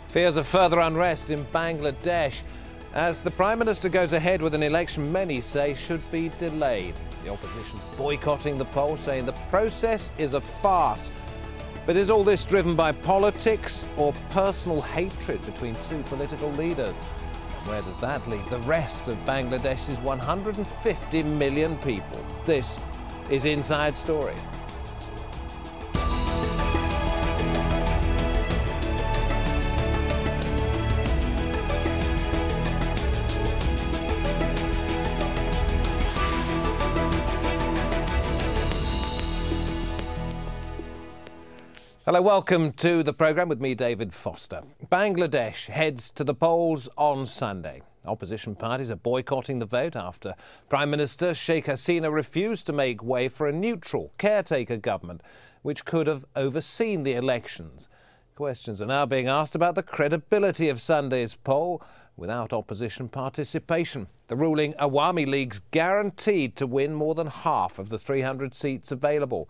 Fears of further unrest in Bangladesh as the Prime Minister goes ahead with an election many say should be delayed. The opposition's boycotting the poll, saying the process is a farce. But is all this driven by politics or personal hatred between two political leaders? And where does that leave the rest of Bangladesh's 150 million people? This is Inside Story. Hello, welcome to the programme with me, David Foster. Bangladesh heads to the polls on Sunday. Opposition parties are boycotting the vote after Prime Minister Sheikh Hasina refused to make way for a neutral caretaker government, which could have overseen the elections. Questions are now being asked about the credibility of Sunday's poll without opposition participation. The ruling Awami League's guaranteed to win more than half of the 300 seats available.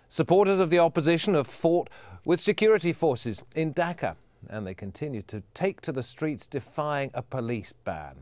Supporters of the opposition have fought with security forces in Dhaka, and they continue to take to the streets defying a police ban.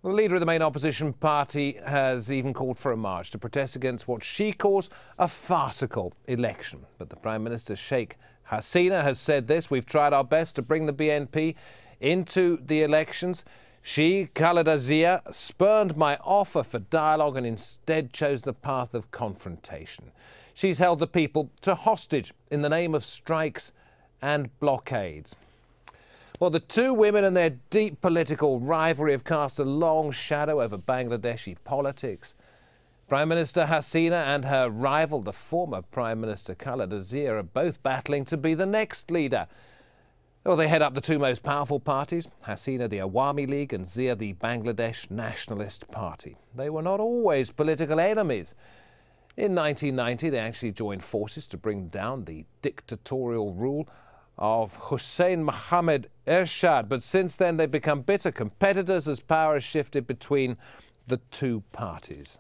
The leader of the main opposition party has even called for a march to protest against what she calls a farcical election. But the Prime Minister Sheikh Hasina has said this: "We've tried our best to bring the BNP into the elections. She, Khaleda, spurned my offer for dialogue and instead chose the path of confrontation. She's held the people to hostage in the name of strikes and blockades." Well, the two women and their deep political rivalry have cast a long shadow over Bangladeshi politics. Prime Minister Hasina and her rival, the former Prime Minister Khaleda, are both battling to be the next leader. Well, they head up the two most powerful parties, Hasina the Awami League and Zia the Bangladesh Nationalist Party. They were not always political enemies. In 1990, they actually joined forces to bring down the dictatorial rule of Hussein Mohammed Ershad, but since then they've become bitter competitors as power has shifted between the two parties.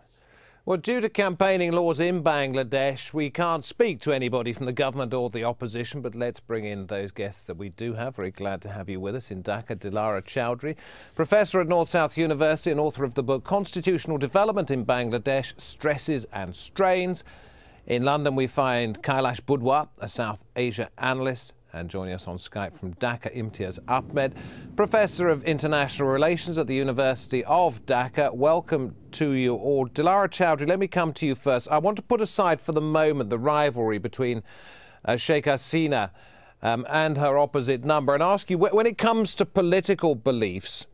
Well, due to campaigning laws in Bangladesh, we can't speak to anybody from the government or the opposition, but let's bring in those guests that we do have. Very glad to have you with us in Dhaka. Dilara Chowdhury, Professor at North South University and author of the book Constitutional Development in Bangladesh, Stresses and Strains. In London, we find Kailash Budwa, a South Asia analyst. And joining us on Skype from Dhaka, Imtiaz Ahmed, Professor of International Relations at the University of Dhaka. Welcome to you all. Dilara Chowdhury, let me come to you first. I want to put aside for the moment the rivalry between Sheikh Hasina and her opposite number and ask you, when it comes to political beliefs,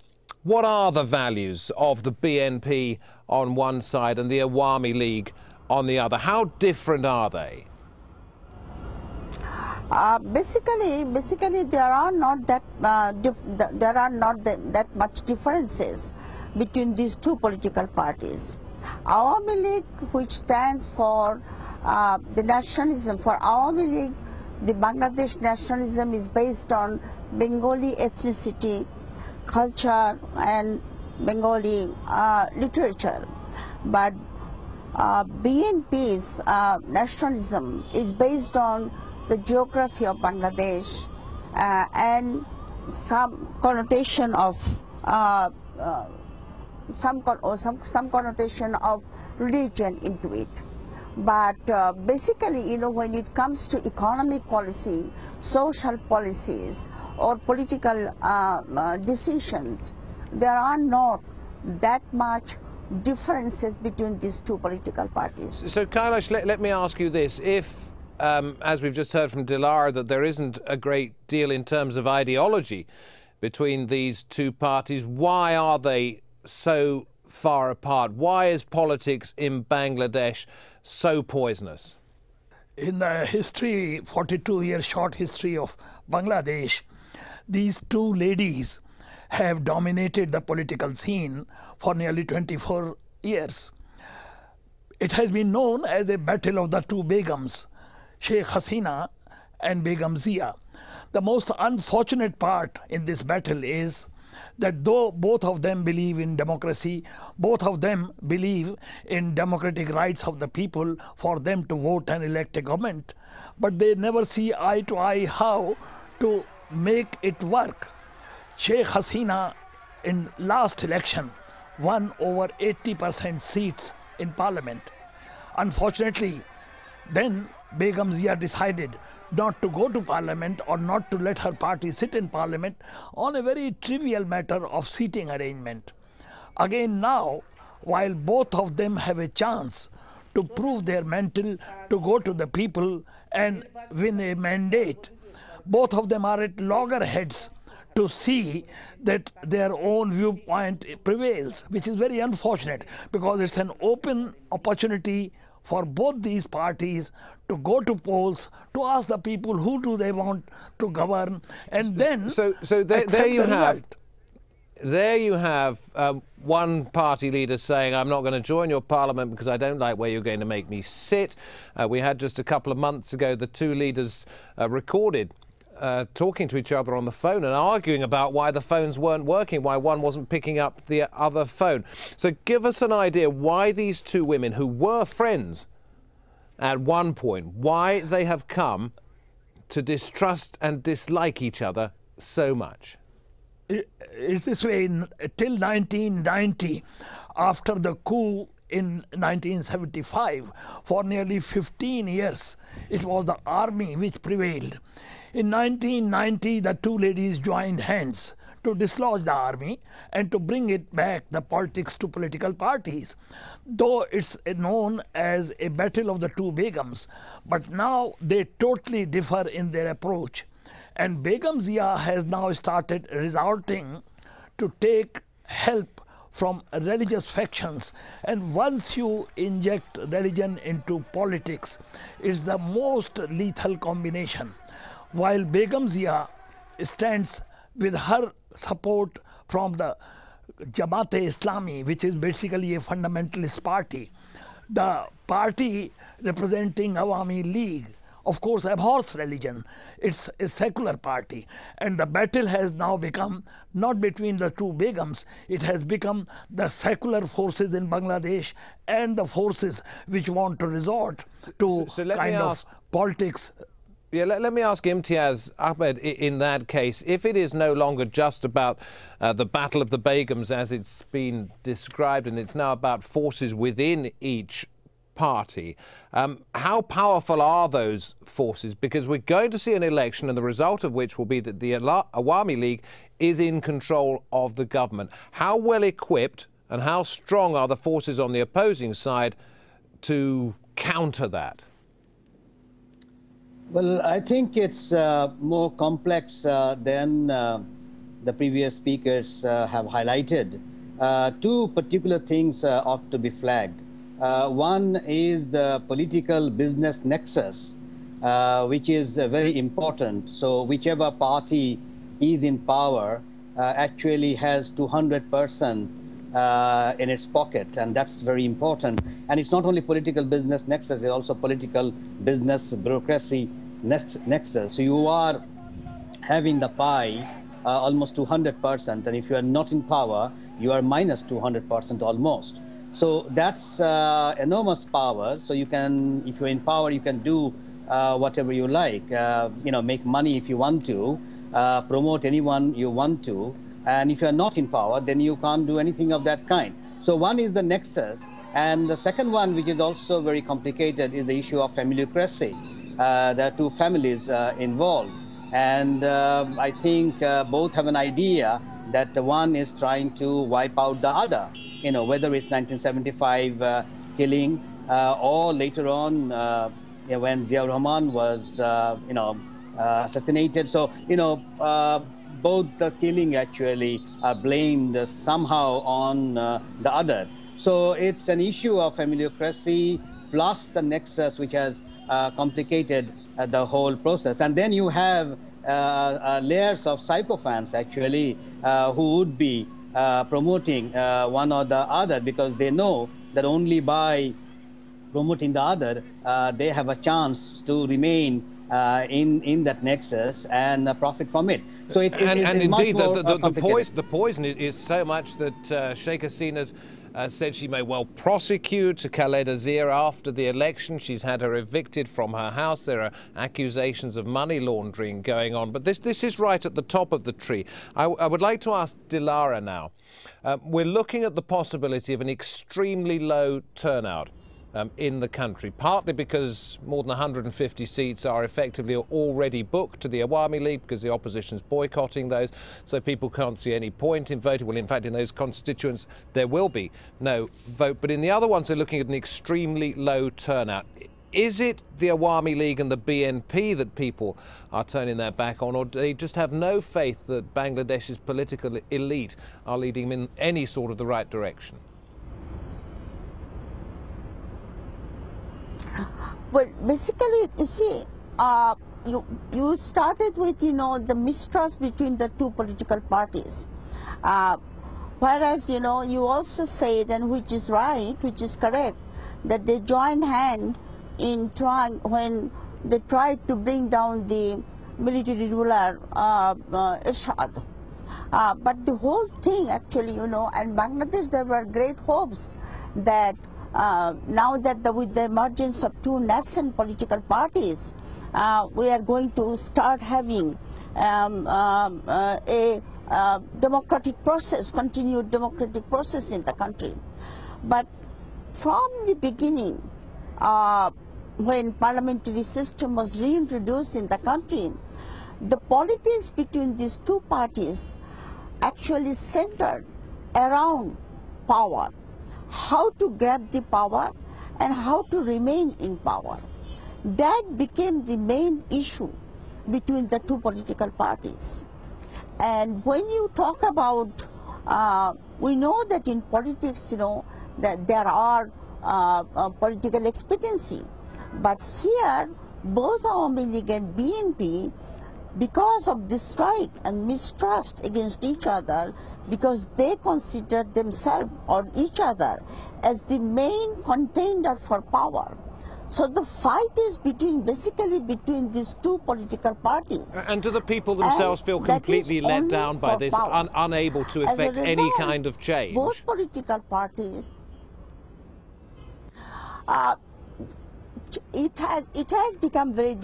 what are the values of the BNP on one side and the Awami League on the other? How different are they? Basically, there are not that much differences between these two political parties. Awami League, which stands for the nationalism, for Awami League, the Bangladesh nationalism is based on Bengali ethnicity, culture, and Bengali literature. But BNP's nationalism is based on the geography of Bangladesh and some connotation of some connotation of religion into it. But basically, when it comes to economic policy, social policies, or political decisions, there are not that much differences between these two political parties. So, Kailash, let me ask you this: if as we've just heard from Dilara, that there isn't a great deal in terms of ideology between these two parties, why are they so far apart? Why is politics in Bangladesh so poisonous? In the history, 42-year short history of Bangladesh, these two ladies have dominated the political scene for nearly 24 years. It has been known as a battle of the two Begums, Sheikh Hasina and Begums Zia. The most unfortunate part in this battle is that though both of them believe in democracy, both of them believe in democratic rights of the people for them to vote and elect a government, but they never see eye to eye how to make it work. Sheikh Hasina in last election won over 80% seats in parliament. Unfortunately, then Begums decided not to go to parliament or not to let her party sit in parliament on a very trivial matter of seating arrangement. Again now, while both of them have a chance to prove their mettle, to go to the people and win a mandate, both of them are at loggerheads to see that their own viewpoint prevails, which is very unfortunate because it's an open opportunity for both these parties to go to polls, to ask the people who do they want to govern, and then there you have one party leader saying, I'm not going to join your parliament because I don't like where you're going to make me sit. We had just a couple of months ago the two leaders recorded talking to each other on the phone and arguing about why the phones weren't working, why one wasn't picking up the other phone. So give us an idea why these two women who were friends at one point, why they have come to distrust and dislike each other so much. It's this way. Till 1990, after the coup in 1975, for nearly 15 years, it was the army which prevailed. In 1990, the two ladies joined hands to dislodge the army and to bring it back, the politics, to political parties. Though it's known as a battle of the two Begums, but now they totally differ in their approach. And Begums has now started resorting to take help from religious factions. And once you inject religion into politics, it's the most lethal combination. While Begums stands with her support from the Jamaat-e-Islami, which is basically a fundamentalist party, the party representing Awami League, of course, abhors religion. It's a secular party. And the battle has now become not between the two Begums, it has become the secular forces in Bangladesh and the forces which want to resort to politics. Yeah, let me ask Imtiaz Ahmed in that case, if it is no longer just about the battle of the Begums as it's been described, and it's now about forces within each party, how powerful are those forces? Because we're going to see an election and the result of which will be that the Awami League is in control of the government. How well equipped and how strong are the forces on the opposing side to counter that? Well, I think it's more complex than the previous speakers have highlighted. Two particular things ought to be flagged. One is the political business nexus, which is very important. So whichever party is in power actually has 200% in its pocket, and that's very important. And it's not only political business nexus, it's also political business bureaucracy nexus. So you are having the pie almost 200%, and if you are not in power, you are minus 200% almost. So that's enormous power. So you can, if you're in power, you can do whatever you like. Make money if you want to, promote anyone you want to. And if you're not in power, then you can't do anything of that kind. So one is the nexus. And the second one, which is also very complicated, is the issue of familiocracy. There are two families involved. And I think both have an idea that the one is trying to wipe out the other. Whether it's 1975 killing or later on when Ziaur Rahman was, assassinated. So, both the killing actually are blamed somehow on the other. So it's an issue of familiocracy plus the nexus, which has complicated the whole process. And then you have layers of sycophants actually who would be promoting one or the other, because they know that only by promoting the other they have a chance to remain in that nexus and profit from it. So indeed, the poison is so much that Sheikh Hasina's said she may well prosecute Khaleda Zia after the election. She's had her evicted from her house. There are accusations of money laundering going on. But this is right at the top of the tree. I would like to ask Dilara now. We're looking at the possibility of an extremely low turnout in the country, partly because more than 150 seats are effectively already booked to the Awami League because the opposition's boycotting those, so people can't see any point in voting. Well, in fact, in those constituents, there will be no vote. But in the other ones, they're looking at an extremely low turnout. Is it the Awami League and the BNP that people are turning their back on, or do they just have no faith that Bangladesh's political elite are leading them in any sort of the right direction? Well, basically, you see, you started with, the mistrust between the two political parties. Whereas, you also said, and which is right, which is correct, that they joined hand in when they tried to bring down the military ruler, Ershad. But the whole thing, actually, and Bangladesh, there were great hopes that now that with the emergence of two nascent political parties, we are going to start having a democratic process, continued democratic process in the country. But from the beginning, when parliamentary system was reintroduced in the country, the politics between these two parties actually centered around power. How to grab the power and how to remain in power. That became the main issue between the two political parties. And when you talk about, we know that in politics, that there are political expediency. But here, both Awami League and BNP, because of dislike and mistrust against each other, because they consider themselves or each other as the main contender for power. So the fight is basically between these two political parties. And do the people themselves feel completely let down by this, unable to effect any kind of change? Both political parties, it has become very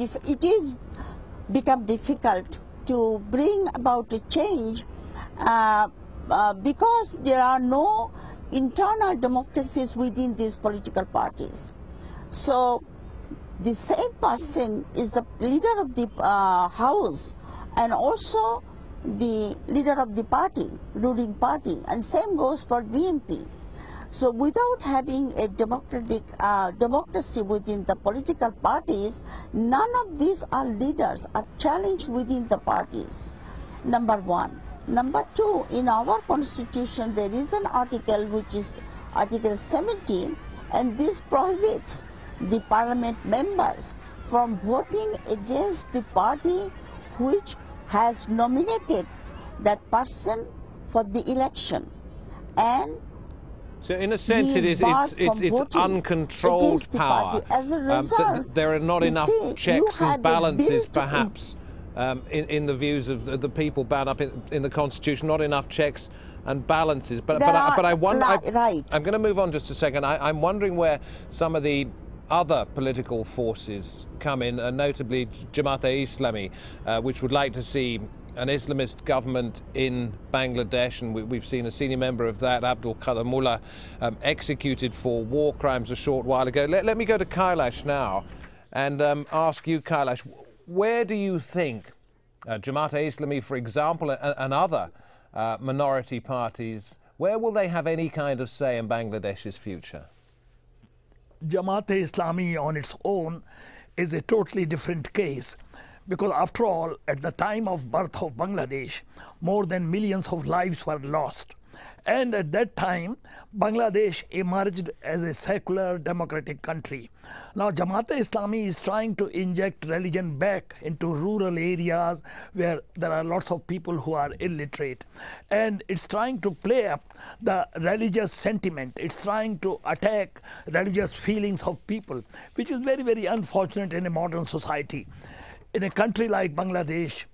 difficult to bring about a change because there are no internal democracies within these political parties. So the same person is the leader of the house and also the leader of the party, ruling party, and same goes for BNP. So without having a democracy within the political parties, none of these are leaders, are challenged within the parties, number one. Number two, in our constitution, there is an article which is Article 70, and this prohibits the parliament members from voting against the party which has nominated that person for the election. And so in a sense, it's uncontrolled power. As a result, there are not enough checks and balances, perhaps, in the views of the people bound up in the Constitution, not enough checks and balances. But I wonder, I'm going to move on just a second. I'm wondering where some of the other political forces come in, notably Jamaat-e-Islami, which would like to see an Islamist government in Bangladesh, and we've seen a senior member of that, Abdul Qadir Mullah, executed for war crimes a short while ago. Let me go to Kailash now and ask you, Kailash, where do you think Jamaat-e-Islami, for example, and other minority parties, where will they have any kind of say in Bangladesh's future? Jamaat-e-Islami on its own is a totally different case. Because after all, at the time of birth of Bangladesh, more than millions of lives were lost. And at that time, Bangladesh emerged as a secular democratic country. Now, Jamaat-e-Islami is trying to inject religion back into rural areas where there are lots of people who are illiterate. And it's trying to play up the religious sentiment. It's trying to attack religious feelings of people, which is very, very unfortunate in a modern society. In a country like Bangladesh,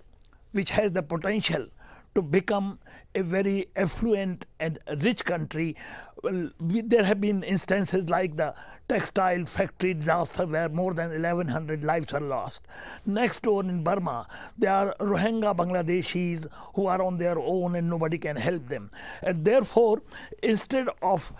which has the potential to become a very affluent and rich country. Well, there have been instances like the textile factory disaster where more than 1,100 lives are lost. Next door in Burma, there are Rohingya Bangladeshis who are on their own and nobody can help them. And therefore, instead of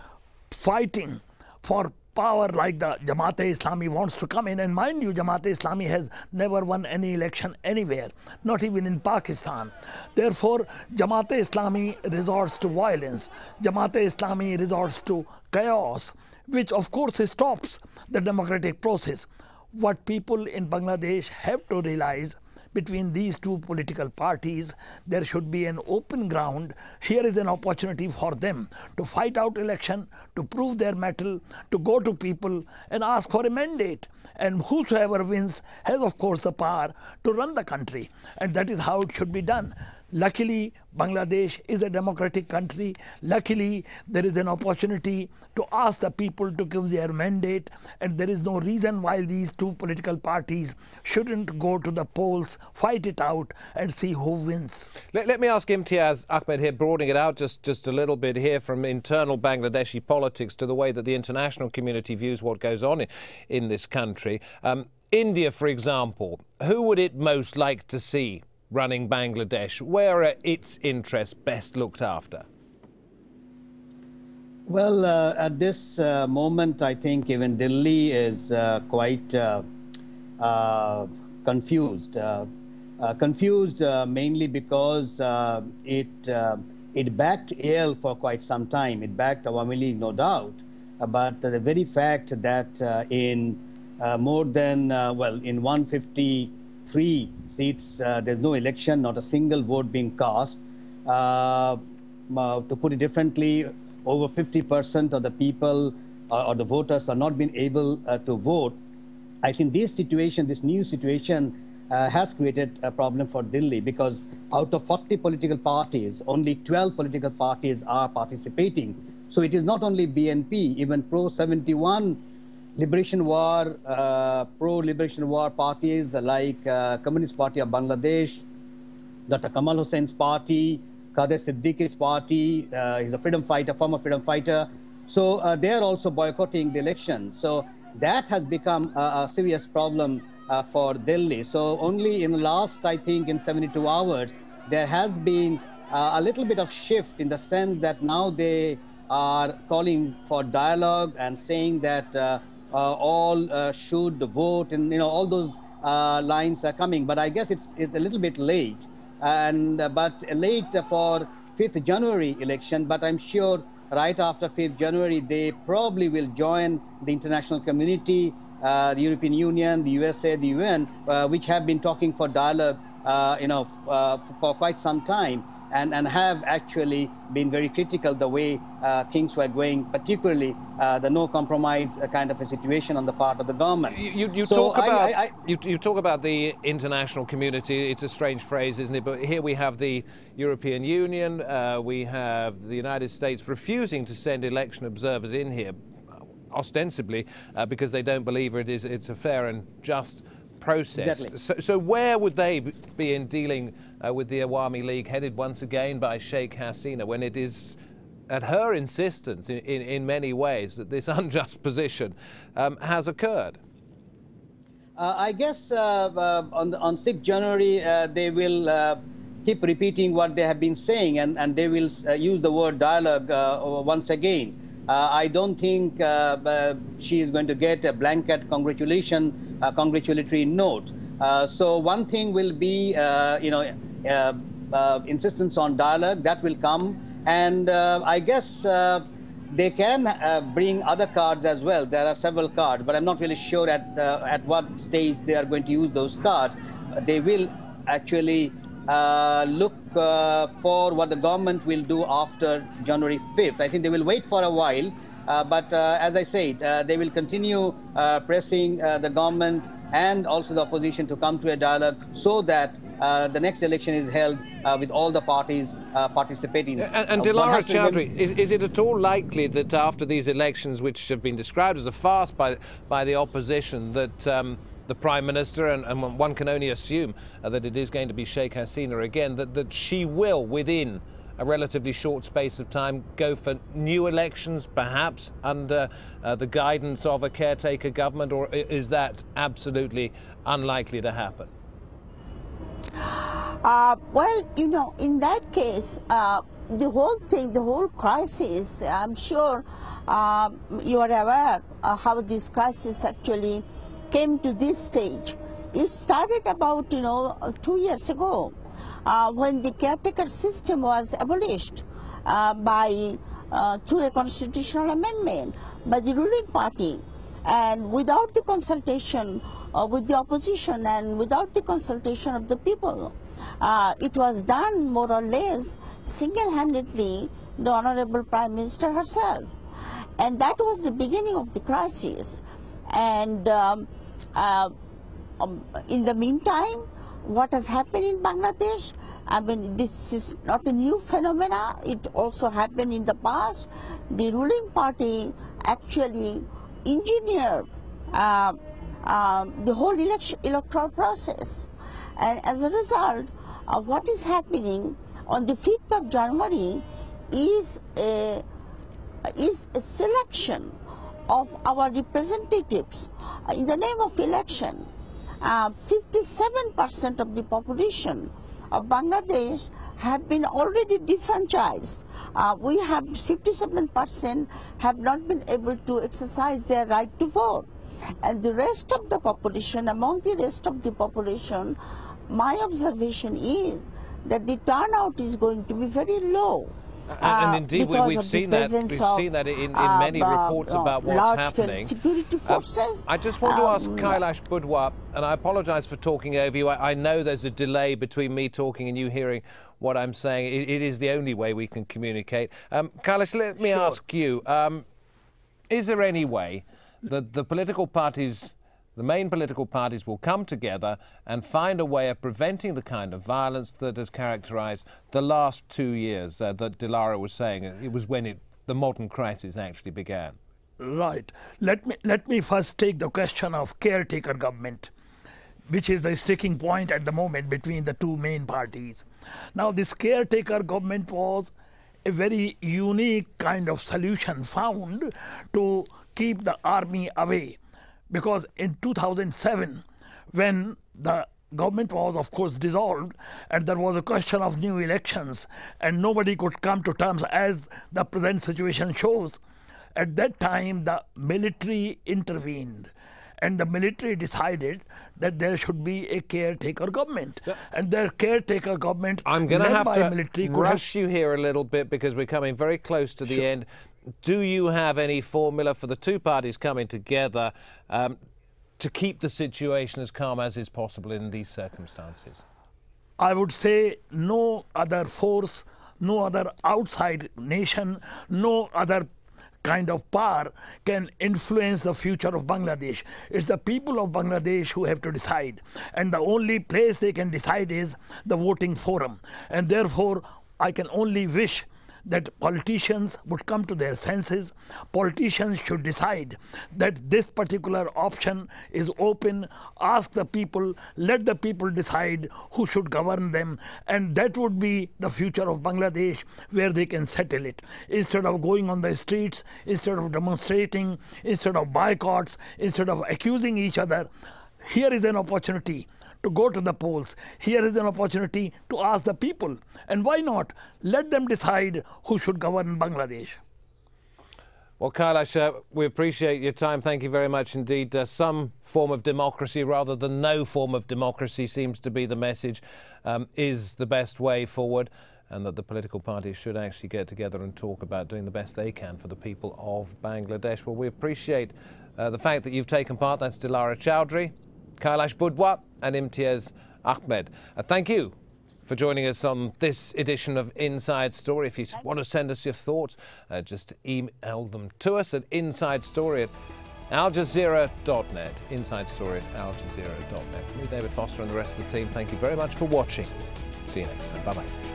fighting for power like the Jamaat-e-Islami wants to come in, and mind you, Jamaat-e-Islami has never won any election anywhere, not even in Pakistan. Therefore, Jamaat-e-Islami resorts to violence. Jamaat-e-Islami resorts to chaos, which of course stops the democratic process. What people in Bangladesh have to realize, between these two political parties, there should be an open ground. Here is an opportunity for them to fight out election, to prove their mettle, to go to people and ask for a mandate. And whosoever wins has, of course, the power to run the country. And that is how it should be done. Luckily, Bangladesh is a democratic country. Luckily, there is an opportunity to ask the people to give their mandate, and there is no reason why these two political parties shouldn't go to the polls, fight it out, and see who wins. Let me ask Imtiaz Ahmed here, broadening it out just a little bit here, from internal Bangladeshi politics to the way that the international community views what goes on in this country. India, for example, who would it most like to see running Bangladesh? Where are its interests best looked after? Well, at this moment, I think even Delhi is quite confused. Confused mainly because it backed AL for quite some time. It backed Awami League, no doubt. But the very fact that in more than, in 153 seats, there's no election, not a single vote being cast. To put it differently, over 50% of the people or the voters are not being able to vote. I think this situation, this new situation, has created a problem for Delhi, because out of 40 political parties, only 12 political parties are participating. So it is not only BNP, even pro-71 Liberation War, pro-Liberation War parties like Communist Party of Bangladesh, Dr. Kamal Hussein's party, Qadir Siddiqui's party, he's a freedom fighter, former freedom fighter. So they are also boycotting the election. So that has become a serious problem for Delhi. So only in the last, I think, in 72 hours, there has been a little bit of shift in the sense that now they are calling for dialogue and saying that all should vote, and all those lines are coming. But I guess it's a little bit late, and but late for 5th January election. But I'm sure right after 5th January, they probably will join the international community, the European Union, the USA, the UN, which have been talking for dialogue, for quite some time, and have actually been very critical the way things were going, particularly the no compromise kind of a situation on the part of the government. You talk about the international community. It's a strange phrase, isn't it? But here we have the European Union, we have the United States refusing to send election observers in here, ostensibly because they don't believe it's a fair and just process. Exactly. So where would they be in dealing with the Awami League, headed once again by Sheikh Hasina, when it is at her insistence in many ways that this unjust position has occurred? I guess on 6th January they will keep repeating what they have been saying, and they will use the word dialogue once again. I don't think she is going to get a blanket congratulatory note. So one thing will be, insistence on dialogue. That will come, and I guess they can bring other cards as well. There are several cards, but I'm not really sure at what stage they are going to use those cards. They will actually look for what the government will do after January 5th. I think they will wait for a while, but as I said, they will continue pressing the government and also the opposition to come to a dialogue, so that the next election is held with all the parties participating. And Dilara Chowdhury, is it at all likely that after these elections, which have been described as a farce by the opposition, that the Prime Minister, and one can only assume that it is going to be Sheikh Hasina again, that she will, within a relatively short space of time, go for new elections, perhaps under the guidance of a caretaker government, or is that absolutely unlikely to happen? Well, you know, in that case, the whole thing, the whole crisis, I'm sure you are aware how this crisis actually came to this stage. It started about, 2 years ago when the caretaker system was abolished through a constitutional amendment by the ruling party, and without the consultation with the opposition and without the consultation of the people. It was done more or less single-handedly, the Honorable Prime Minister herself. And that was the beginning of the crisis. And in the meantime, what has happened in Bangladesh, I mean, this is not a new phenomena. It also happened in the past. The ruling party actually engineered the whole electoral process. And as a result, what is happening on the 5th of January is a selection of our representatives in the name of election. 57% of the population of Bangladesh have been already defranchised. We have 57% have not been able to exercise their right to vote. And the rest of the population, among the rest of the population, my observation is that the turnout is going to be very low. And indeed, we've seen that in many reports about what's happening. Security forces. I just want to ask Kailash Budwa, and I apologise for talking over you. I know there's a delay between me talking and you hearing what I'm saying. It is the only way we can communicate. Kailash, let me ask you, is there any way that the political parties, the main political parties, will come together and find a way of preventing the kind of violence that has characterised the last 2 years that Dilara was saying? It was when the modern crisis actually began. Right. Let me first take the question of caretaker government, which is the sticking point at the moment between the two main parties. Now, this caretaker government was a very unique kind of solution found to keep the army away. Because in 2007, when the government was, of course, dissolved, and there was a question of new elections, and nobody could come to terms, as the present situation shows, at that time the military intervened, and the military decided that there should be a caretaker government. And their caretaker government, I'm going to have to rush you here a little bit because we're coming very close to the end. Do you have any formula for the two parties coming together to keep the situation as calm as is possible in these circumstances? I would say no other force, no other outside nation, no other kind of power can influence the future of Bangladesh. It's the people of Bangladesh who have to decide. And the only place they can decide is the voting forum. And therefore, I can only wish that politicians would come to their senses. Politicians should decide that this particular option is open, ask the people, let the people decide who should govern them, and that would be the future of Bangladesh, where they can settle it. Instead of going on the streets, instead of demonstrating, instead of boycotts, instead of accusing each other, here is an opportunity to go to the polls. Here is an opportunity to ask the people. And why not? Let them decide who should govern Bangladesh. Well, Kailash, we appreciate your time. Thank you very much indeed. Some form of democracy rather than no form of democracy seems to be the message, is the best way forward, and that the political parties should actually get together and talk about doing the best they can for the people of Bangladesh. Well, we appreciate the fact that you've taken part. That's Dilara Chowdhury, Kailash Budwa and Imtiaz Ahmed. Thank you for joining us on this edition of Inside Story. If you want to send us your thoughts, just email them to us at insidestory@aljazeera.net. insidestory@aljazeera.net. For me, David Foster, and the rest of the team, thank you very much for watching. See you next time. Bye-bye.